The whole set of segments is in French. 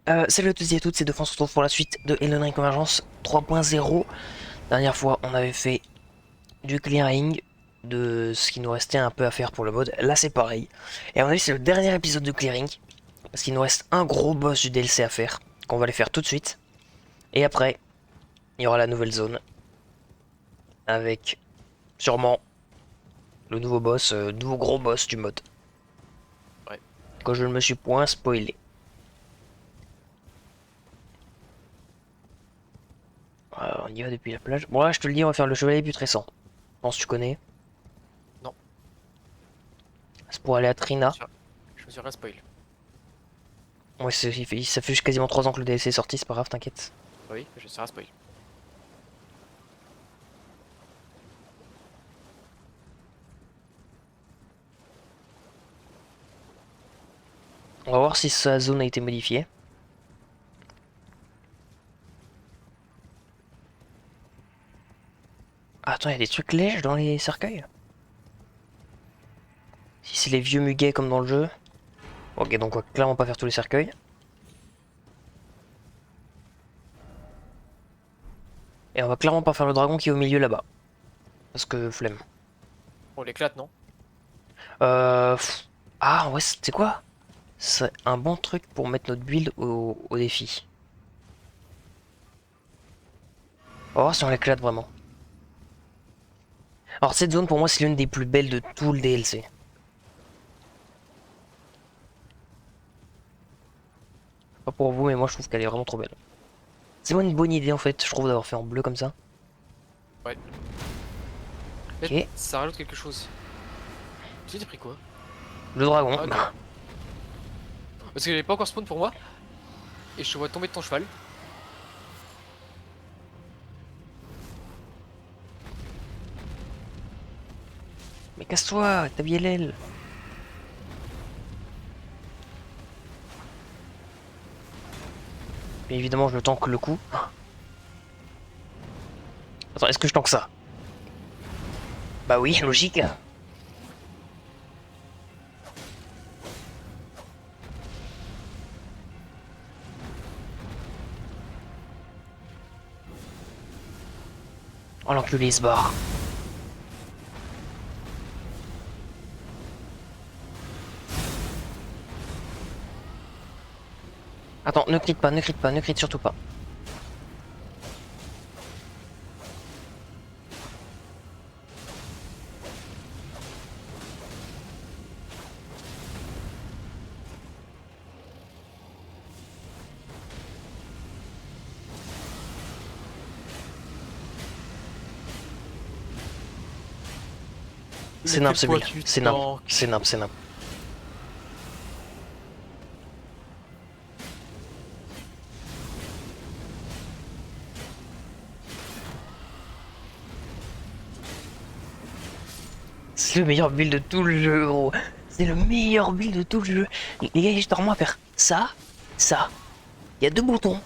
Salut à tous et à toutes, c'est Defense, on se retrouve pour la suite de Elden Ring Convergence 3.0. Dernière fois, on avait fait du clearing, de ce qui nous restait un peu à faire pour le mode. Là, c'est pareil. Et à mon avis, c'est le dernier épisode de clearing, parce qu'il nous reste un gros boss du DLC à faire, qu'on va aller faire tout de suite. Et après, il y aura la nouvelle zone, avec sûrement le nouveau boss, nouveau gros boss du mode, Ouais. que je ne me suis point spoilé. On y va depuis la plage. Bon là, je te le dis, on va faire le chevalier putrescent. Je pense que tu connais. Non, C'est pour aller à Trina. je me suis rien spoil. Ouais, ça fait juste quasiment 3 ans que le DLC est sorti, c'est pas grave, t'inquiète. Oui, je me suis rien spoil. On va voir si sa zone a été modifiée. Ah, attends, il y a des trucs lèges dans les cercueils. Si c'est les vieux muguets comme dans le jeu. Ok, donc on va clairement pas faire tous les cercueils. Et on va clairement pas faire le dragon qui est au milieu là-bas. Parce que flemme. On l'éclate, non? Ah ouais, c'est quoi? C'est un bon truc pour mettre notre build au défi. On va voir si on l'éclate vraiment. Alors cette zone pour moi c'est l'une des plus belles de tout le DLC. Pas pour vous mais moi je trouve qu'elle est vraiment trop belle. C'est moi une bonne idée en fait, je trouve d'avoir fait en bleu comme ça. Ouais. En fait, Ok, ça rajoute quelque chose. Tu sais, t'as pris quoi? le dragon. Ah, ok. Parce qu'il avait pas encore spawn pour moi. Et je te vois tomber de ton cheval. Mais casse-toi, t'as bien l'aile. Bien évidemment je tank le coup. Attends, est-ce que je tank ça? Bah oui, logique. Oh l'enculé il se barre. Attends, ne crit pas, ne crit pas, ne crit surtout pas. C'est Mais nimp quel ce poids build, tu c'est nimp, c'est tank. nimp, c'est nimp. C'est le meilleur build de tout le jeu, gros. C'est le meilleur build de tout le jeu. Les gars, j'ai vraiment à faire ça, ça. Il y a deux boutons.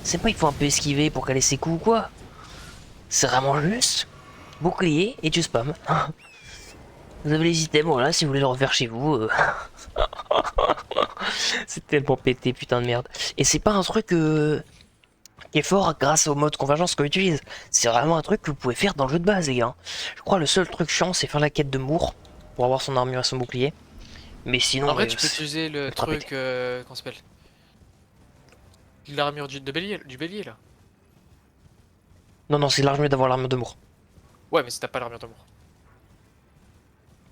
C'est pas il faut un peu esquiver pour caler ses coups ou quoi. C'est vraiment juste bouclier et tu spam. Vous avez les items, voilà, si vous voulez le refaire chez vous. C'est tellement pété, putain de merde. Et c'est pas un truc qui est fort grâce au mode convergence qu'on utilise. C'est vraiment un truc que vous pouvez faire dans le jeu de base, les gars. Je crois le seul truc chiant, c'est faire la quête de Moore pour avoir son armure et son bouclier. Mais En sinon, vrai, tu peux utiliser le ultra pété. truc. Comment ça s'appelle? L'armure de bélier, du bélier là. Non, non, c'est large mieux d'avoir l'armure de Moore. Ouais, mais si t'as pas l'armure d'amour.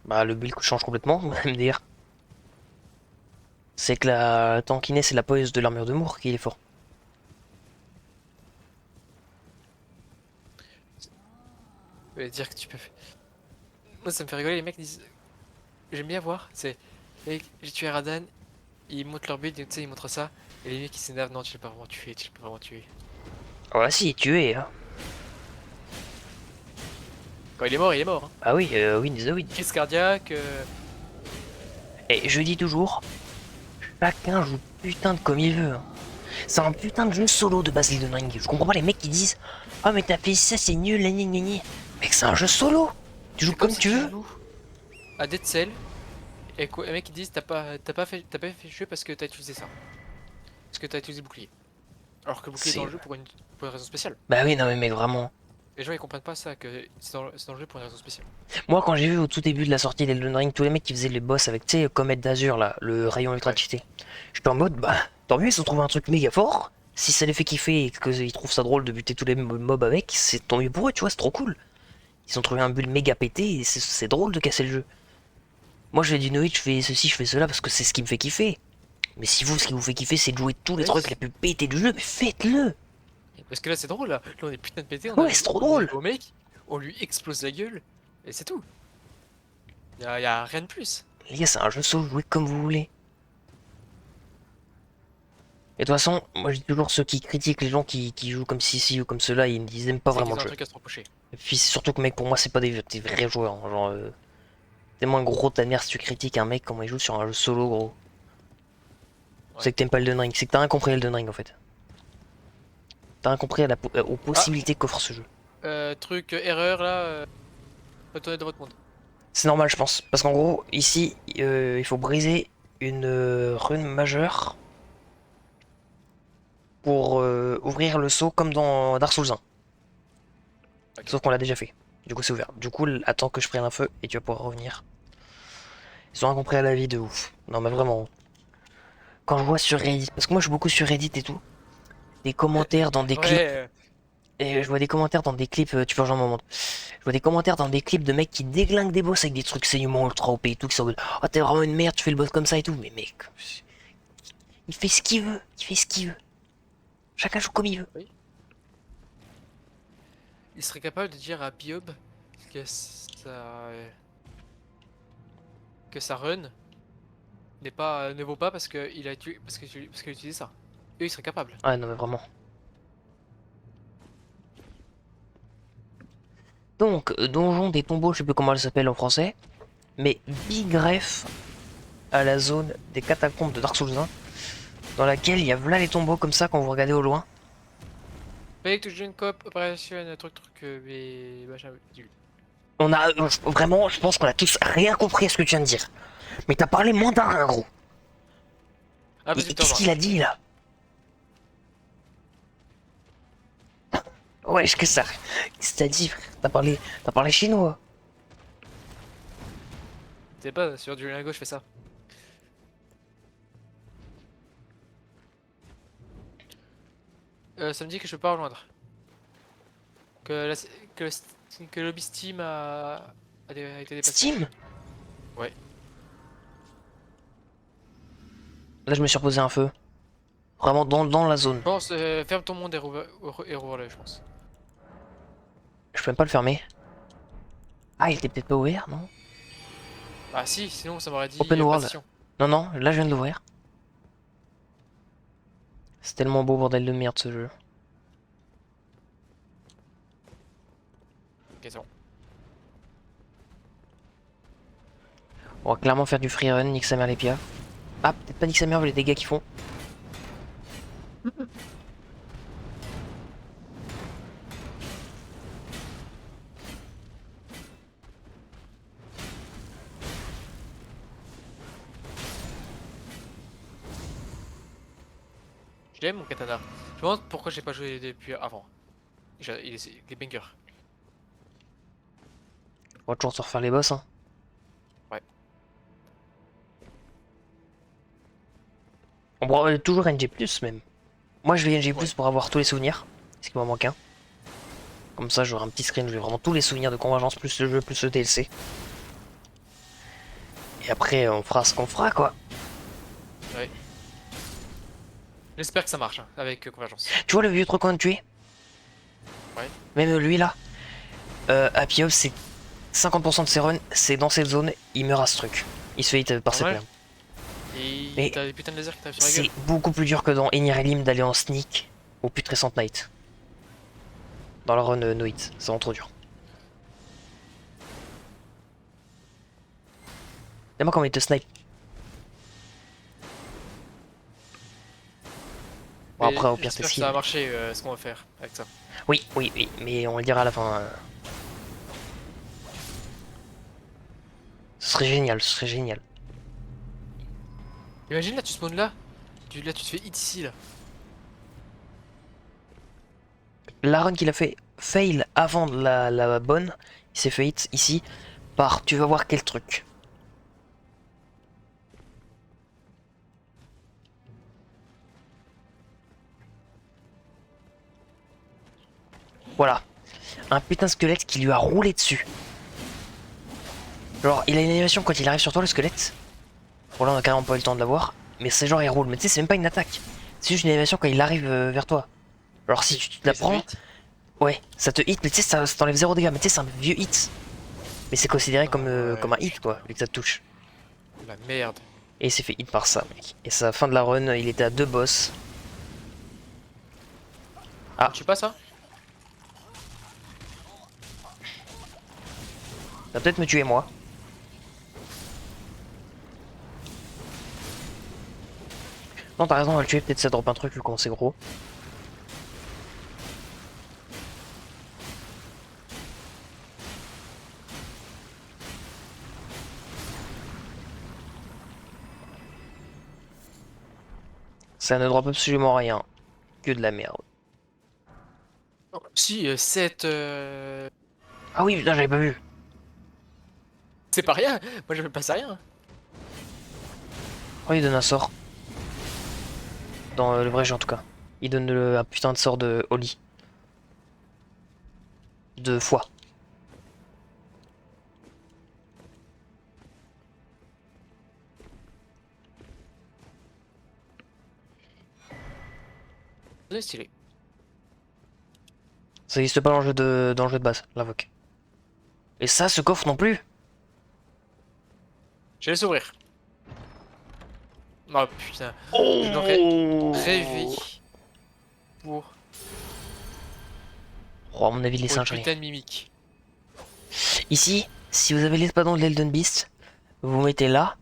Bah, le build change complètement, on va me dire. C'est que la tankiness et la poise de l'armure de Moore qui est fort. Ça veut dire que tu peux. Moi, ça me fait rigoler, les mecs disent. J'aime bien voir, c'est. Mec, j'ai tué Radan, ils montrent leur build, tu sais, ils montrent ça. Et les mecs qui s'énervent, non, tu l'as pas vraiment tué, tu l'as pas vraiment tué. Ah bah si, tu es, hein. Quand il est mort, il est mort. Hein. Ah oui, win is the win. Crise cardiaque. Et je dis toujours, chacun joue putain de comme il veut, hein. C'est un putain de jeu solo de base Elden Ring. Je comprends pas les mecs qui disent ah mais t'as fait ça c'est nul, gna gna gna. Mec c'est un jeu solo. Tu joues C'est comme comme si tu tu veux. joues à Dead Cell, Et quoi, les mecs ils disent t'as pas fait jeu parce que t'as utilisé ça. Parce que t'as utilisé le bouclier. Alors que le bouclier est dans C'est... le jeu pour une raison spéciale. Bah oui, non mais mec, vraiment. Les gens ils comprennent pas ça, que c'est dans le jeu pour une raison spéciale. Moi, quand j'ai vu au tout début de la sortie d'Elden Ring, tous les mecs qui faisaient les boss avec, tu sais, Comète d'Azur, là, le rayon ultra Ouais. cheaté, j'étais en mode, bah, tant mieux, ils ont trouvé un truc méga fort. Si ça les fait kiffer et qu'ils trouvent ça drôle de buter tous les mobs avec, c'est tant mieux pour eux, tu vois, c'est trop cool. Ils ont trouvé un build méga pété et c'est drôle de casser le jeu. Moi, je vais du Noïd, je fais ceci, je fais cela parce que c'est ce qui me fait kiffer. Mais si vous, ce qui vous fait kiffer, c'est de jouer tous les Oui. trucs les plus pétés du jeu, mais faites-le! Parce que là c'est drôle là. Là on est putain de pété, Ouais, c'est trop on drôle! arrive au mec, on lui explose la gueule, et c'est tout. Y a rien de plus. Les gars, c'est un jeu solo, jouez comme vous voulez. Et de toute façon, moi je dis toujours ceux qui critiquent les gens qui jouent comme ci ou comme cela, ils aiment pas C'est vraiment qu'ils le ont un jeu. truc à se reprocher. Et puis c'est surtout que mec, pour moi, c'est pas des vrais joueurs, hein. Genre, t'es moins gros ta mère si tu critiques un mec comment il joue sur un jeu solo, gros. C'est Ouais. que t'aimes pas Elden Ring, c'est que t'as rien compris à Elden Ring en fait. T'as rien compris aux Ah, possibilités qu'offre ce jeu. truc, erreur là, retournez dans votre monde. C'est normal, je pense. Parce qu'en gros, ici, il faut briser une rune majeure pour ouvrir le seau comme dans Dark Souls 1. Ok. Sauf qu'on l'a déjà fait. Du coup, c'est ouvert. Du coup, attends que je prenne un feu et tu vas pouvoir revenir. Ils ont rien compris à la vie de ouf. Non, mais vraiment. Quand je vois sur Reddit, parce que moi je suis beaucoup sur Reddit et tout, des commentaires dans des clips, Ouais, et je vois des commentaires dans des clips, tu peux rejoindre mon monde. Je vois des commentaires dans des clips de mecs qui déglinguent des boss avec des trucs saignements ultra OP et tout, qui sont en mode, oh t'es vraiment une merde, tu fais le boss comme ça et tout. Mais mec, il fait ce qu'il veut, il fait ce qu'il veut. Chacun joue comme il veut. oui. Il serait capable de dire à Piob que ça run n'est pas ne vaut pas parce que parce qu'il a utilisé ça. Eux ils seraient capables. Ouais, non mais vraiment. Donc, Donjon des tombeaux, je sais plus comment elle s'appelle en français, mais big ref à la zone des catacombes de Dark Souls 1, dans laquelle il y a là les tombeaux comme ça quand vous regardez au loin. Fake to join cop opération truc mais machin. On a vraiment, je pense qu'on a tous rien compris à ce que tu viens de dire. Mais t'as parlé mandarin, gros. Ah Et vas-y qu'est-ce t'en qu'il a dit là? Ouais, que ça. Qu'est-ce que t'as dit, frère? T'as parlé chinois. t'es pas sur du lingot je fais ça. Ça me dit que je peux pas rejoindre. Que la, que le, que le lobby Steam a été dépassé. Steam? Ouais. Là, je me suis reposé un feu. Vraiment dans la zone. Je pense, ferme ton monde et rouvre-le, je pense. Je peux même pas le fermer. Ah, il était peut-être pas ouvert, non? Ah si, sinon ça m'aurait dit Open pas de World. session. Non, non, là, je viens de l'ouvrir. C'est tellement beau, bordel de merde, ce jeu. Ok, c'est bon. On va clairement faire du freerun, nique sa mère les pias. Ah, peut-être pas nique sa mère, vu les dégâts qu'ils font. Je l'aime mon katana. Je me demande pourquoi j'ai pas joué depuis avant. Il est banger. On va toujours se refaire les boss, hein. Ouais. On pourra toujours NG+, même. Moi, je vais NG+, Ouais. pour avoir tous les souvenirs. Parce qu'il m'en manque un. Comme ça, j'aurai un petit screen, j'ai vraiment tous les souvenirs de Convergence, plus le jeu, plus le DLC. Et après, on fera ce qu'on fera, quoi. Ouais. J'espère que ça marche hein, avec Convergence. Tu vois le vieux truc qu'on a tué? Ouais. Même lui, là. Happy Hope, c'est 50% de ses runs, c'est dans cette zone, il meurt à ce truc. Il se fait hit par ses Normal. pairs. Et Mais t'as des putains de lasers qui t'arrivent sur la c'est gueule. beaucoup plus dur que dans Enim d'aller en sneak au plus récente night. Dans la run Noit, c'est vraiment trop dur. Dis-moi comment il te snipe. Bon, Mais après, au pire, j'espère que t'es ça va marcher ce qu'on va faire avec ça. Oui, oui, oui, mais on le dira à la fin. Ce serait génial, ce serait génial. Imagine là, tu spawns là. Là, tu te fais hit ici là. La run qu'il a fait fail avant la bonne, il s'est fait hit ici par tu vas voir quel truc. Voilà. Un putain de squelette qui lui a roulé dessus. Genre, il a une animation quand il arrive sur toi, le squelette. Bon, là, on a carrément pas eu le temps de l'avoir. Mais c'est genre, il roule. Mais tu sais, c'est même pas une attaque. C'est juste une animation quand il arrive vers toi. Alors, si tu te la Et ça te prends, hit. ouais, ça te hit, mais tu sais, ça t'enlève 0 dégâts. Mais tu sais, c'est un vieux hit. Mais c'est considéré Ah comme un ouais, hit, quoi, putain. vu que ça te touche. La merde. Et il s'est fait hit par ça, mec. Et sa fin de la run, il était à 2 boss. On Ah, tue pas ça? ça va peut-être me tuer, moi. Non, t'as raison, on va le tuer. Peut-être ça drop un truc vu qu'on c'est gros. Ça ne drop absolument rien. Que de la merde. Oh, si, 7. Ah oui, putain, j'avais pas vu. C'est pas rien. Moi, je passe à rien. Oh, il donne un sort. Dans le vrai jeu, en tout cas. Il donne un putain de sort de Oli. De foi. C'est stylé. Ça n'existe pas dans le jeu de base, l'invoque. Et ça, ce coffre non plus. Je vais les ouvrir. Oh putain. Je l'aurais rêvé Oh, pour, oh, à mon avis, les pour une singeries. putain de mimique. Ici, si vous avez l'espadon de l'Elden Beast, vous mettez là.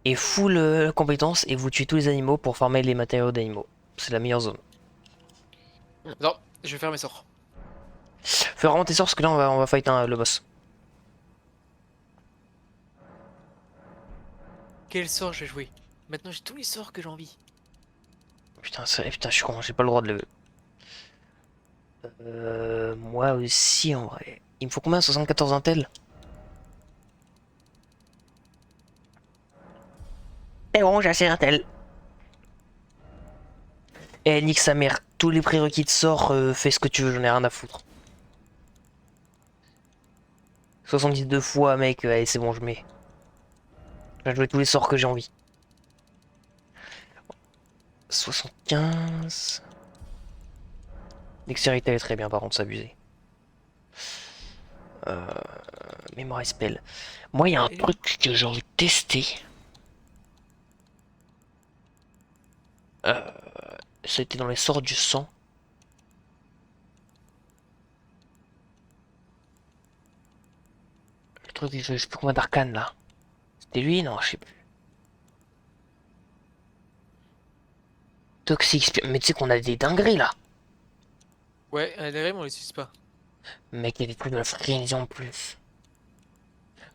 Et full compétence et vous tuez tous les animaux pour farmer les matériaux d'animaux. C'est la meilleure zone. Non, je vais faire mes sorts. Fais vraiment tes sorts parce que là on va fight le boss. Quel sort je vais jouer? Maintenant, j'ai tous les sorts que j'ai envie. Putain, putain, je suis con, j'ai pas le droit de lever. Moi aussi en vrai. Il me faut combien? 74 intel? C'est bon, j'ai assez d'intel. Eh, nique sa mère. Tous les prérequis de sort, fais ce que tu veux, j'en ai rien à foutre. 72 fois, mec, allez, c'est bon, je mets. J'ai joué tous les sorts que j'ai envie. 75. Dextérité elle est très bien, par contre, s'abuser. Mémoire et spell. Moi, il y a un truc que j'ai envie de tester. C'était dans les sorts du sang. Le truc, je sais plus combien d'arcanes là. C'était lui? Non, je sais plus. Toxic Spear. Mais tu sais qu'on a des dingueries là. Ouais, un LRM, on l'utilise pas. Mec, il y a des trucs de la frénésie en plus.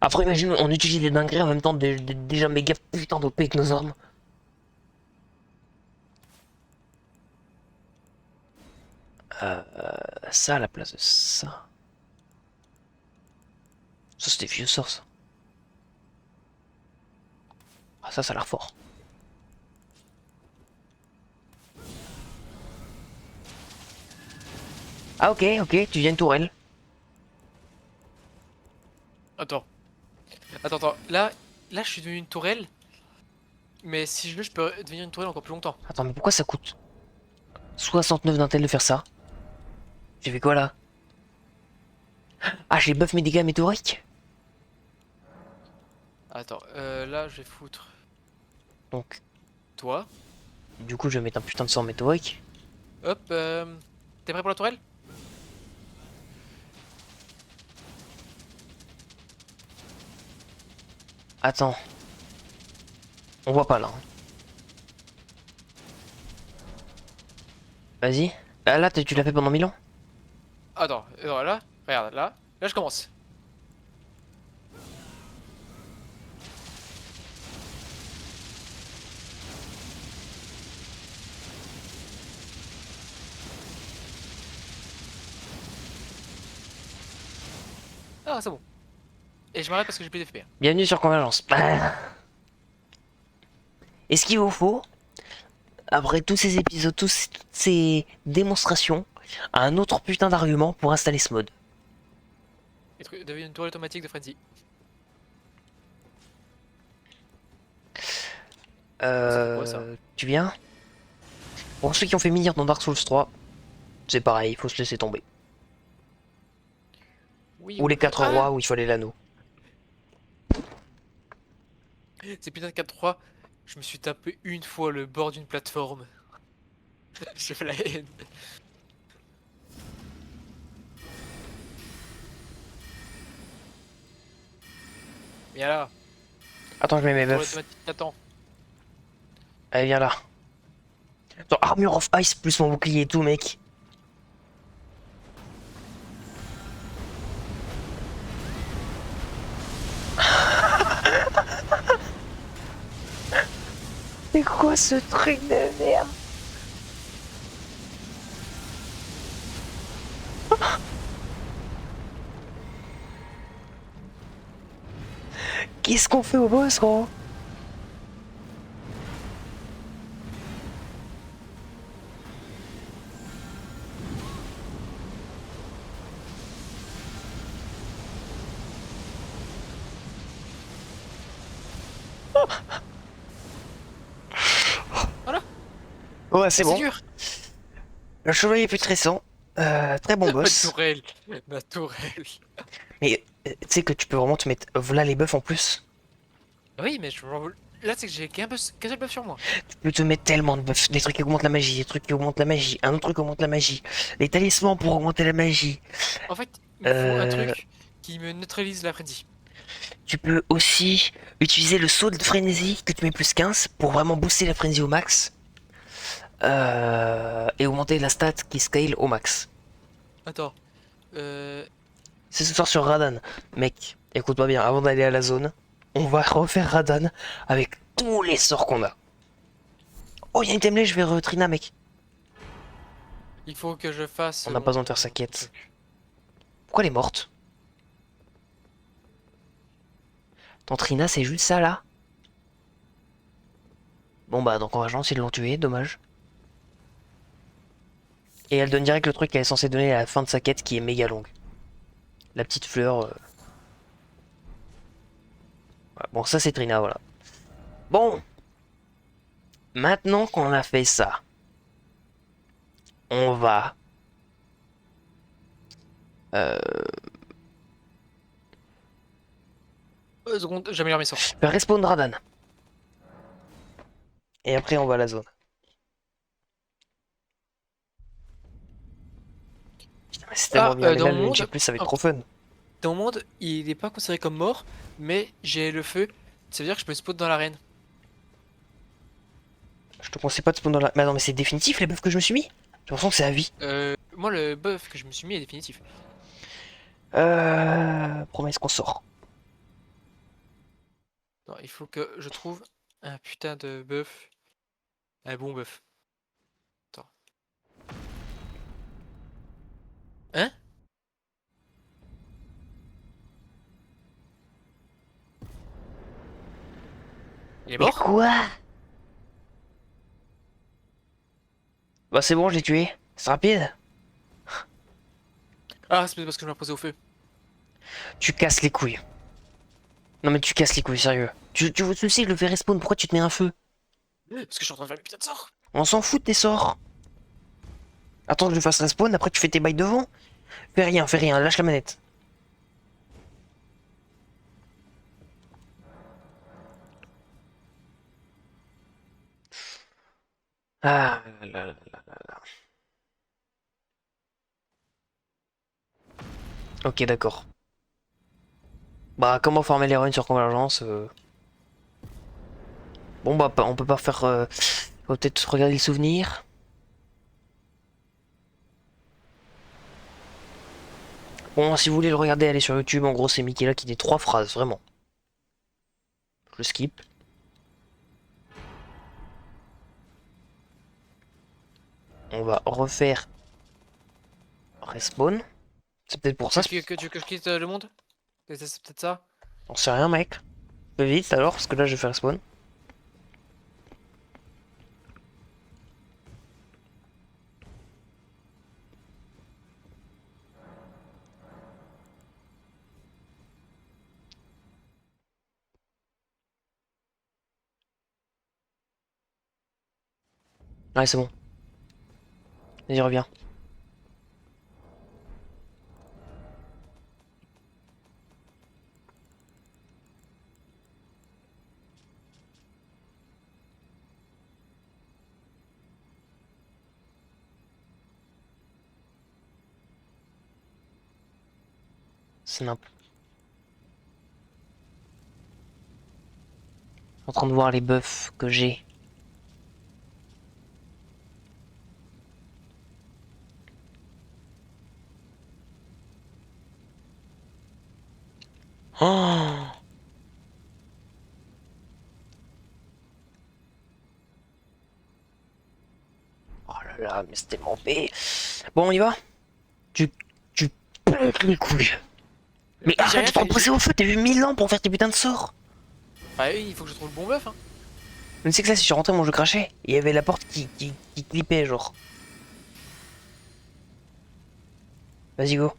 Après, imagine, on utilise des dingueries en même temps déjà méga putain d'OP avec nos armes. Ça à la place de ça. Ça, c'était vieux sort ça. Ah, ça a l'air fort. Ah, ok, ok, tu viens une tourelle. Attends. Attends. Là, je suis devenu une tourelle. Mais si je veux, je peux devenir une tourelle encore plus longtemps. Attends, mais pourquoi ça coûte 69 d'intel de faire ça? J'ai fait quoi là? Ah, j'ai buff mes dégâts météoriques. Attends, là, je vais foutre Donc, toi. du coup, je vais mettre un putain de sort météorique. Hop, t'es prêt pour la tourelle? Attends, on voit pas là, hein. Vas-y. Ah, là, tu l'as fait pendant 1000 ans? Attends, là, regarde, là, je commence. Ah, c'est bon. Et je m'arrête parce que j'ai plus d'FP. Bienvenue sur Convergence. Et ce qu'il vous faut, après tous ces épisodes, toutes ces démonstrations, un autre putain d'argument pour installer ce mode. Devient une tour automatique de Frenzy. Ça fait quoi ça? Tu viens? Pour ceux qui ont fait Minir dans Dark Souls 3, c'est pareil, il faut se laisser tomber. Oui, Ou oui. les 4 Ah! rois où il fallait l'anneau. C'est putain de 4-3. Je me suis tapé une fois le bord d'une plateforme. J'ai fait la haine. Viens là. Attends, je mets mes Tour buffs. automatique, attends. Allez, viens là. Attends, Armure of Ice plus mon bouclier et tout, mec. C'est quoi ce truc de merde? Qu'est-ce qu'on fait au boss, gros? Voilà. Ouais, c'est C'est bon. dur. Le chevalier putrescent. Très bon Ma boss. tourelle. Ma tourelle. Mais tu sais que tu peux vraiment te mettre. Voilà les buffs en plus. Oui, mais là, c'est que j'ai qu'un seul buff sur moi. Tu peux te mettre tellement de buffs. Des trucs qui augmentent la magie, des trucs qui augmentent la magie, un autre truc qui augmente la magie. Les talismans pour augmenter la magie. En fait, il me faut un Euh, truc qui me neutralise la frenzy. Tu peux aussi utiliser le saut de frénésie que tu mets plus 15 pour vraiment booster la frénésie au max. Et augmenter la stat qui scale au max. Attends. Euh... C'est ce soir sur Radan. Mec, écoute-moi bien, avant d'aller à la zone, on va refaire Radan avec tous les sorts qu'on a. Oh, il y a une template, je vais retrina, mec. Il faut que je fasse On n'a pas besoin de faire sa quête. truc. Pourquoi elle est morte? Ton Trina, c'est juste ça, là? Bon bah, donc Convergence, ils l'ont tué, dommage. Et elle donne direct le truc qu'elle est censée donner à la fin de sa quête qui est méga longue. La petite fleur. Voilà. Bon, ça c'est Trina, voilà. Bon, maintenant qu'on a fait ça, on va euh, Seconde, j'améliore mes sorts. faire respawn Radan. Et après, on va à la zone. Putain, mais c'est tellement bien, mais Dans là, mon le monde, NG+, ça va être trop fun. dans mon monde, il n'est pas considéré comme mort, mais j'ai le feu. Ça veut dire que je peux spawn dans l'arène. Je te conseille pas de spawn dans la... Mais non, mais c'est définitif, les buffs que je me suis mis. J'ai l'impression que c'est à vie. Moi, le buff que je me suis mis est définitif. Promesse qu'on sort. Non, il faut que je trouve un putain de buff. Un bon buff. Attends. Hein? Il est Mais mort? quoi? Bah c'est bon, je l'ai tué. C'est rapide. Ah, c'est parce que je m'ai posé au feu. Tu casses les couilles. Non mais tu casses les couilles, sérieux. Tu sais, le fait respawn, pourquoi tu te mets un feu? Parce que je suis en train de faire mes putains de sorts. On s'en fout de tes sorts. Attends que je fasse respawn, après tu fais tes bails devant. Fais rien, lâche la manette. Ah là là là là. Ok, d'accord. Bah, comment former l'héroïne sur Convergence Bon, bah, on peut pas faire... faut peut-être regarder le souvenir. Bon, si vous voulez le regarder, allez sur YouTube. En gros, c'est Mickey là qui dit 3 phrases, vraiment. Je skip. On va refaire respawn. C'est peut-être pour ça. Tu veux que je quitte le monde? C'est peut-être ça. On sait rien, mec. Fais vite alors, parce que là, je vais faire spawn. Ouais, c'est bon. Vas-y, reviens. Snap. En train de voir les buffs que j'ai. Oh, oh là là, mais c'était tellement B. Bon, on y va? Tu pètes les couilles. Mais J'ai arrête rien de t'en fait. poser au feu, t'as vu 1000 ans pour faire tes putains de sorts. Bah oui, il faut que je trouve le bon buff, hein. Mais c'est que là, si je rentrais, mon jeu crachait. Il y avait la porte qui clippait, genre. Vas-y, go.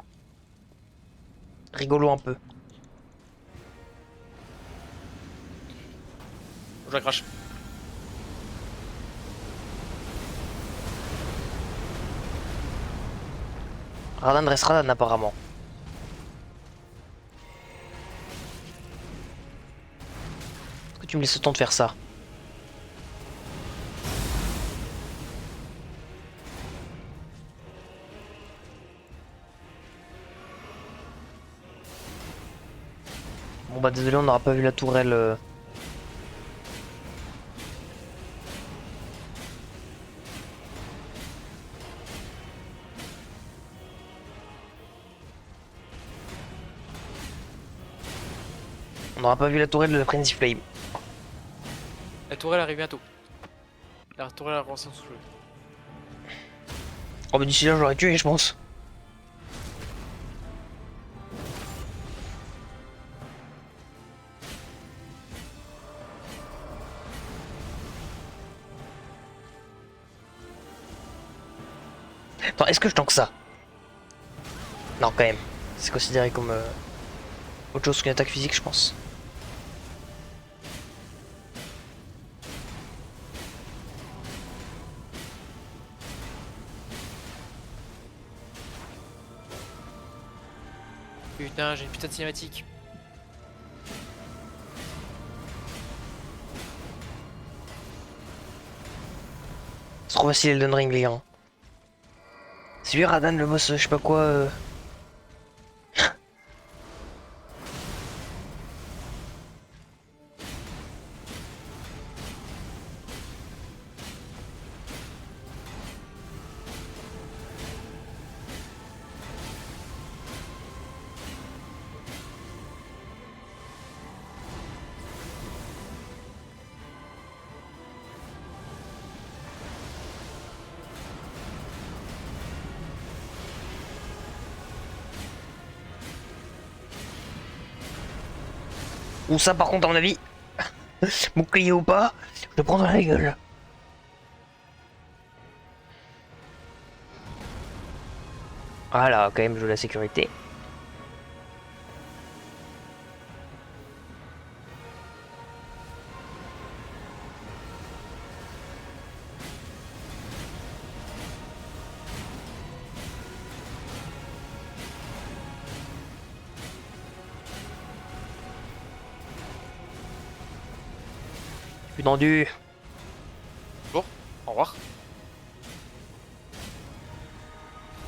Rigolo un peu. Je la crache. Radan reste Radan, apparemment. Est-ce que tu me laisses le temps de faire ça? Bon bah désolé, on n'aura pas vu la tourelle. On n'aura pas vu la tourelle de la Frenzy Flame. La tourelle arrive bientôt. La tourelle avance sous le. Oh bah d'ici là, j'aurais tué, je pense. Attends, est-ce que je tank ça? Non, quand même. C'est considéré comme autre chose qu'une attaque physique, je pense. Putain, j'ai une putain de cinématique. C'est trop facile Elden Ring, les gars. C'est lui Radan, le boss, je sais pas quoi. Ou ça, par contre, à mon avis, bouclier ou pas, je le prends dans la gueule. Voilà, quand même, je joue la sécurité. Plus tendu. Bon, au revoir.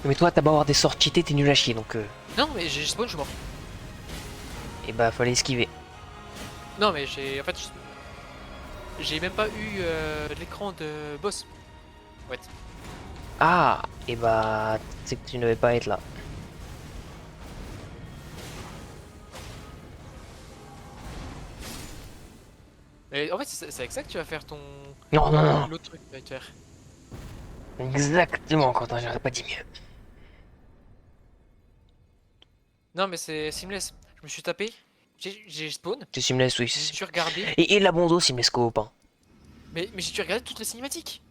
Mais toi, t'as beau avoir des sorts cheatés, t'es nul à chier, donc Non, mais j'ai spawn, je suis mort. et bah fallait esquiver. Non, mais j'ai. En fait, j'ai même pas eu l'écran de boss. Ouais. Ah, et bah c'est que tu ne devais pas être là. Mais en fait, c'est avec ça que tu vas faire ton. Non, non, non. L'autre truc que tu vas faire. Exactement, Quentin, j'aurais pas dit mieux. Non, mais c'est seamless. Je me suis tapé. J'ai spawn. Tu Simless, oui. J'ai dû regarder. Et la Bondo, Simless Coop. Hein. Mais j'ai dû regarder toute la cinématique.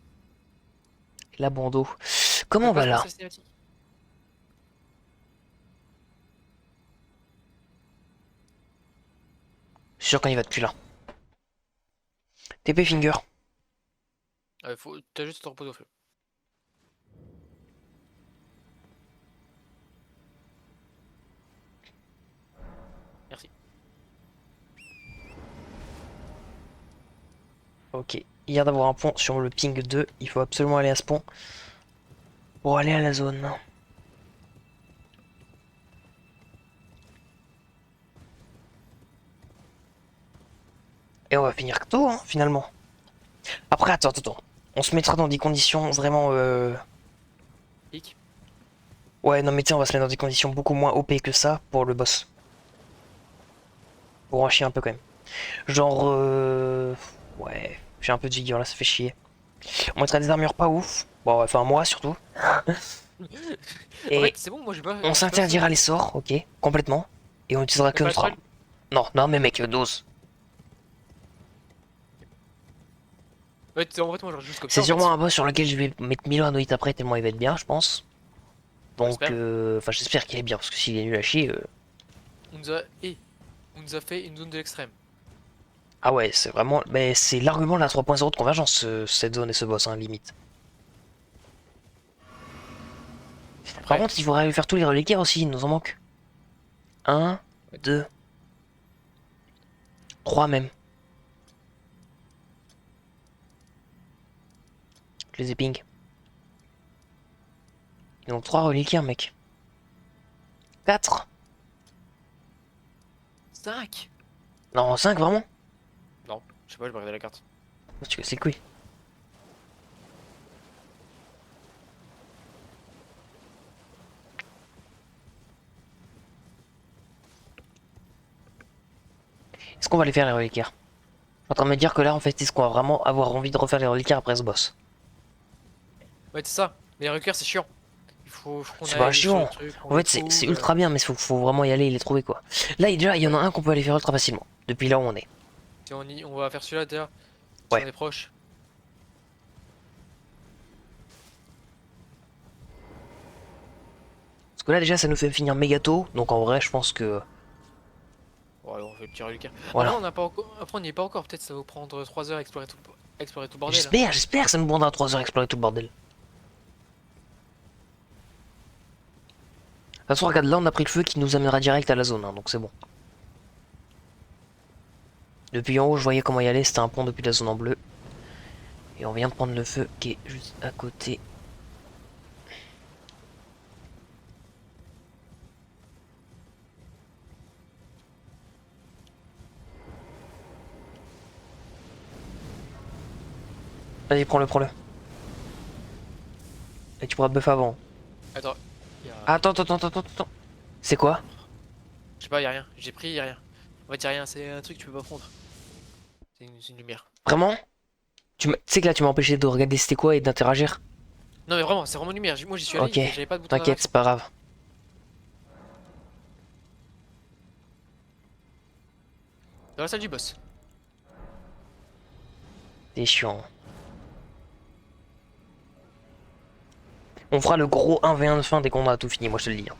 La Bondo. Je Comment peux on pas va se passer là? la cinématique. Je suis sûr qu'on y va depuis là. TP Finger. T'as juste à te reposer au feu. Merci. Ok. Il y a d'avoir un pont sur le ping 2. Il faut absolument aller à ce pont. Pour aller à la zone. Et on va finir tôt, hein, finalement. Après, attends. On se mettra dans des conditions vraiment... Hic. Ouais, non mais tu sais, on va se mettre dans des conditions beaucoup moins OP que ça pour le boss. Pour en chier un peu quand même. Genre... Ouais, j'ai un peu de vigueur là, ça fait chier. On mettra des armures pas ouf. Bon, enfin moi surtout. En Et fait, c'est bon, moi j'ai pas. on j'ai pas besoin s'interdira de- les sorts, ok, complètement. Et on utilisera T'as que pas le notre troll? arme. Non, mais mec, dose. Ouais, en fait, moi je juste comme ça C'est en sûrement fait. un boss sur lequel je vais mettre 1000 noït après tellement il va être bien, je pense. Donc, J'espère. enfin j'espère qu'il est bien, parce que s'il est nul à chier... On nous a. On nous a fait une zone de l'extrême. Ah ouais, c'est vraiment... Mais c'est l'argument de la 3.0 de convergence, cette zone et ce boss, hein, limite. Par Après. contre, il faudrait aller faire tous les reliquaires aussi, il nous en manque. Un, Ouais. 2, 3 même. Je les ai ping. Il manque 3 reliquaires, mec. 4. 5. Non, 5 vraiment? Non, je sais pas, je vais regarder la carte. Tu casses les couilles. Est-ce qu'on va les faire les reliquaires? Je suis en train de me dire que là, en fait, est-ce qu'on va vraiment avoir envie de refaire les reliquaires après ce boss? Ouais, c'est ça. Les requêtes, c'est chiant. Faut qu'on C'est pas aille sur le chiant. truc, qu'on En les fait, c'est trouve. ultra bien, mais faut vraiment y aller et les trouver, quoi. Là, déjà, il y en a Ouais. un qu'on peut aller faire ultra facilement. Depuis là où on est. Si on va faire celui-là déjà. Si Ouais. on est proche. Parce que là, déjà, ça nous fait finir méga tôt. Donc, en vrai, je pense que... Bon, alors on fait le petit reliquaire. Après, Voilà. on n'a pas encore. Après, on n'y est pas encore. Peut-être ça va vous prendre 3 heures à explorer tout le bordel. Hein. J'espère que ça nous prendra 3 heures à explorer tout le bordel. De toute façon, regarde, là, on a pris le feu qui nous amènera direct à la zone, hein, donc c'est bon. Depuis en haut, je voyais comment y aller, c'était un pont depuis la zone en bleu. Et on vient de prendre le feu qui est juste à côté. Vas-y, prends-le. Et tu pourras buff avant. Attends. Y a... Attends. C'est quoi? Je sais pas, y'a rien. J'ai pris, y'a rien. En fait, y'a rien. C'est un truc que tu peux pas prendre. C'est une lumière. Vraiment? Tu sais que là, tu m'as empêché de regarder c'était quoi et d'interagir? Non, mais vraiment, c'est vraiment une lumière. Moi, j'y suis allé, Ok, j'avais pas de bouton t'inquiète, c'est d'interaction. pas grave. Dans la salle du boss. C'est chiant. On fera le gros 1v1 de fin dès qu'on a tout fini, moi je te le dis. Hein.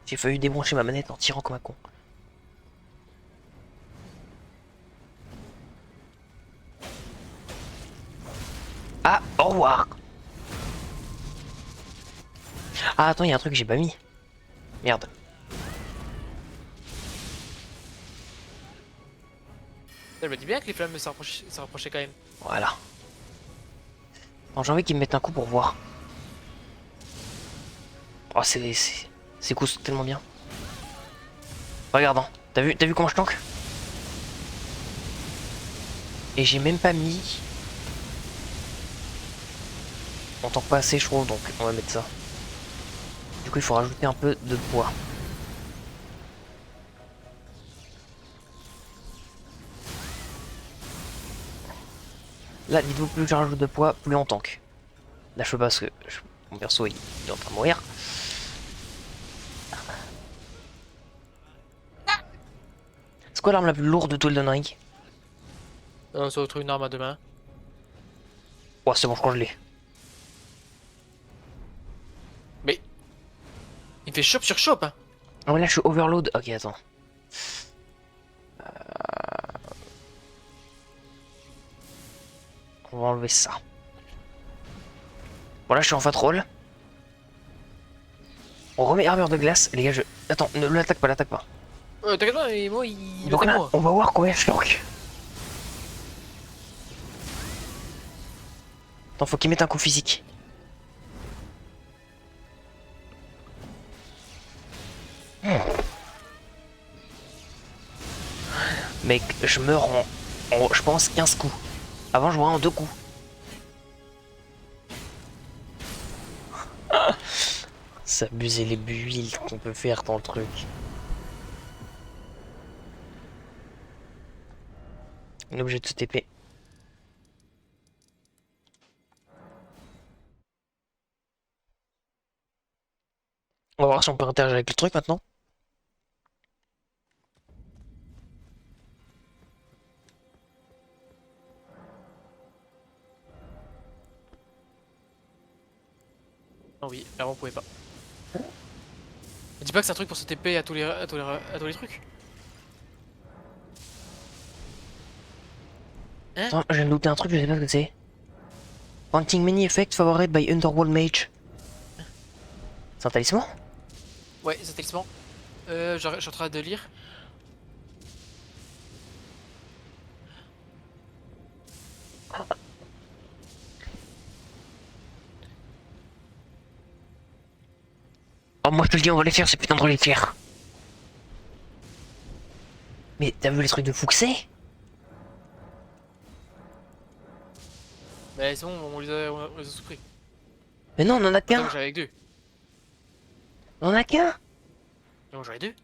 J'ai failli débrancher ma manette en tirant comme un con. Ah, au revoir. Ah, attends, il y a un truc que j'ai pas mis. Merde. Je me dis bien que les flammes se rapprochaient quand même. Voilà. Bon, j'ai envie qu'ils me mettent un coup pour voir. Oh, c'est cool, c'est tellement bien. Regarde, hein. T'as vu comment je tank? Et j'ai même pas mis... On tank pas assez, je trouve, donc on va mettre ça. Du coup, il faut rajouter un peu de poids. Là, dites-vous, plus je rajoute de poids, plus on tank. Là, je peux pas parce que mon perso il est en train de mourir. quoi l'arme la plus lourde de tout Elden Ring? On se retrouve une arme à deux mains. Oh, c'est bon, je crois que je l'ai. Mais il fait chope sur chope, hein. Ah mais là je suis overload. Ok, attends. On va enlever ça. Bon là je suis en fat roll. On remet armure de glace. Les gars, je... Attends, ne l'attaque pas, l'attaque pas. T'inquiète pas, moi il Donc attaque là, moi. on va voir combien je flanque. Attends, faut qu'il mette un coup physique. Mec, je meurs je pense 15 coups. Avant je mourais en 2 coups. C'est abuser les builds qu'on peut faire dans le truc. On est obligé de se TP. On va voir si on peut interagir avec le truc maintenant. Non oui, clairement on pouvait pas. Mais dis pas que c'est un truc pour se TP à tous les trucs. Hein? Attends, je viens de looter un truc, je sais pas ce que c'est. Granting many effects favored by Underworld Mage. C'est un talisman? Ouais, c'est un talisman. Je suis en train de lire. Oh, moi je te le dis, on va les faire, ces putains de reliquaires. Mais t'as vu les trucs de fou que c'est? Mais c'est bon, on les a sous-pris. Mais non, on en a Attends, qu'un. moi j'en avec deux. On en a qu'un. Non, j'en ai deux.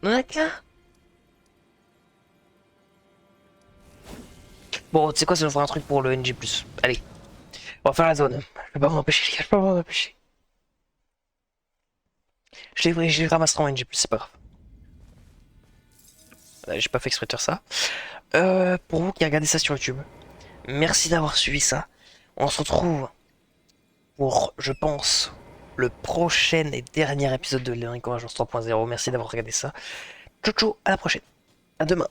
On en a qu'un. Bon, tu sais quoi, ça nous fera un truc pour le NG+. Allez, on va faire la zone. Je peux pas m'en empêcher, les gars, je peux pas m'en empêcher. Je les ramasserai en NG+, c'est pas grave. J'ai pas fait exprès de faire ça. Pour vous qui regardez ça sur YouTube, merci d'avoir suivi ça. On se retrouve pour, je pense, le prochain et dernier épisode de Elden Ring Convergence 3.0. Merci d'avoir regardé ça. Ciao ciao, à la prochaine. À demain.